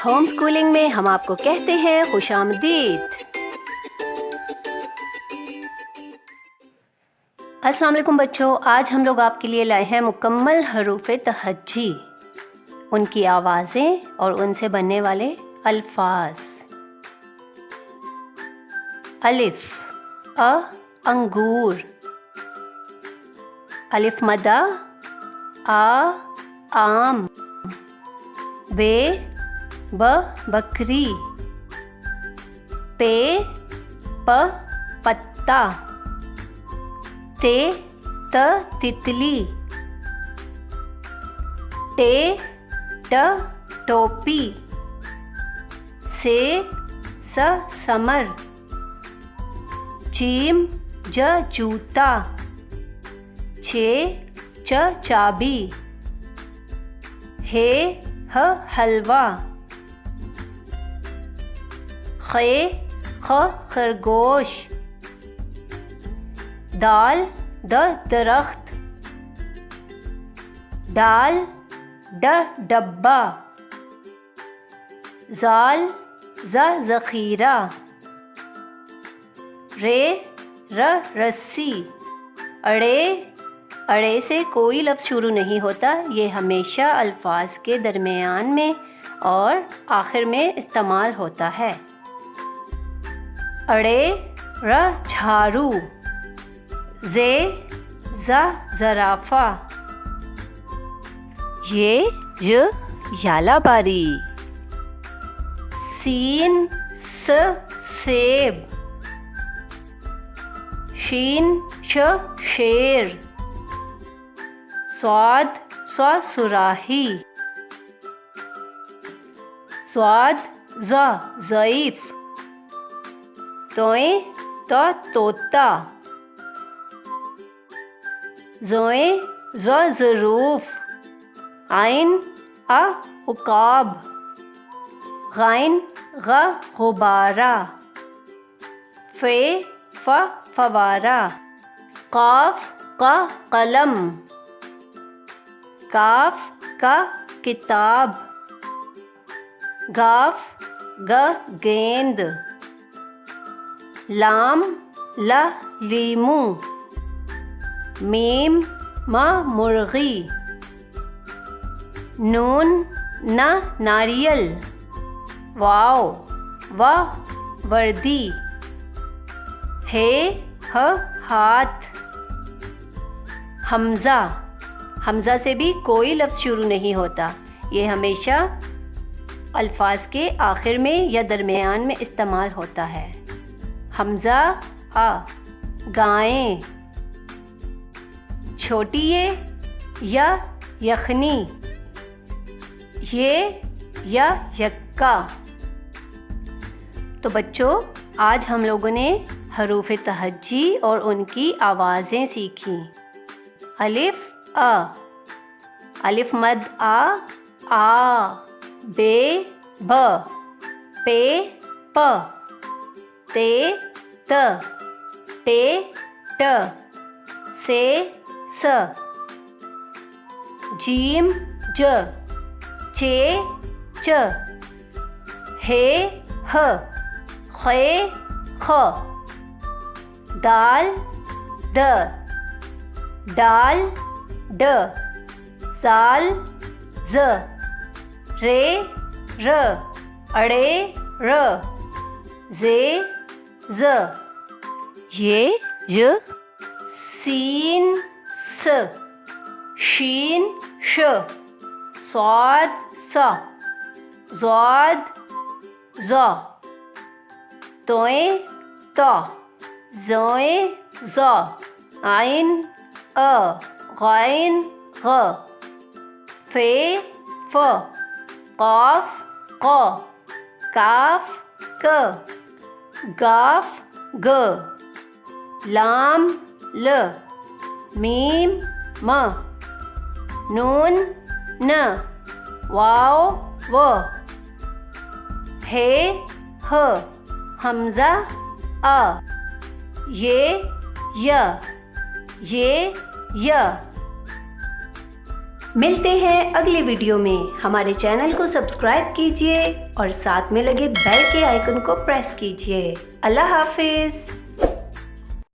Home schooling में हम आपको कहते हैं खुशामदीद। अस्सलाम वालेकुम बच्चों, आज हम लोग आपके लिए लाए हैं मुकम्मल हरूफ़े तहज्जी, उनकी आवाज़ें और उनसे बनने वाले अल्फाज। अलिफ अ अंगूर, अलिफ मदा आ आम, बे ब बकरी, पे प पत्ता, ते त तितली, टे ट टोपी, से स समर, जीम ज जूता, छे च चाबी, हे ह हलवा, खे ख खरगोश, दाल द दरख्त, डाल ड डब्बा, जाल ज ज़ख़ीरा, रे र रस्सी। अड़े से कोई लफ्ज़ शुरू नहीं होता, ये हमेशा अल्फाज के दरमियान में और आखिर में इस्तेमाल होता है। अड़े र झाड़ू, जे ज़ा ज़राफ़ा, ये ज यालाबारी, सीन स सेब, शीन श शेर, स्वाद स्वा सुराही, स्वाद ज़ ज़ईफ़, तोए तो तोता, ज़ोए ज़ ज़रूफ़, आइन आ उकाब, गाइन ग गुबारा, फ़े फ फवारा, क़ाफ़ का कलम, काफ का किताब, गाफ ग गेंद, लाम ला लीमू, मीम म मुर्गी, नून न नारियल, वाव व वर्दी, हे ह हाथ, हमज़ा से भी कोई लफ्ज़ शुरू नहीं होता, ये हमेशा अल्फाज के आखिर में या दरमियान में इस्तेमाल होता है। हमज़ा आ, गायें, छोटी ये या यखनी, ये या यक्का। तो बच्चों, आज हम लोगों ने हरूफ़े तहज्जी और उनकी आवाज़ें सीखी। अलिफ अ, अलिफ मद आ, बे ब, पे प, ते त, टे ट, से स, जीम ज, चे च, हे ह, खे ख, दाल द, डाल ड, साल ज, रे र, अड़े र, जे ज, ये ज, सीन स, शीन श, स्वाद सा, ज़ाद ज़ा, तोए ता, ज़ोए ज़ा, आइन अ, गाइन ग, फे फ, क़ाफ़ क़, काफ क, गाफ ग, लाम ल, मीम म, नून न, वाव व, हे ह, हमज़ा अ, ये य, मिलते हैं अगले वीडियो में। हमारे चैनल को सब्सक्राइब कीजिए और साथ में लगे बेल के आइकन को प्रेस कीजिए। अल्लाह हाफिज़।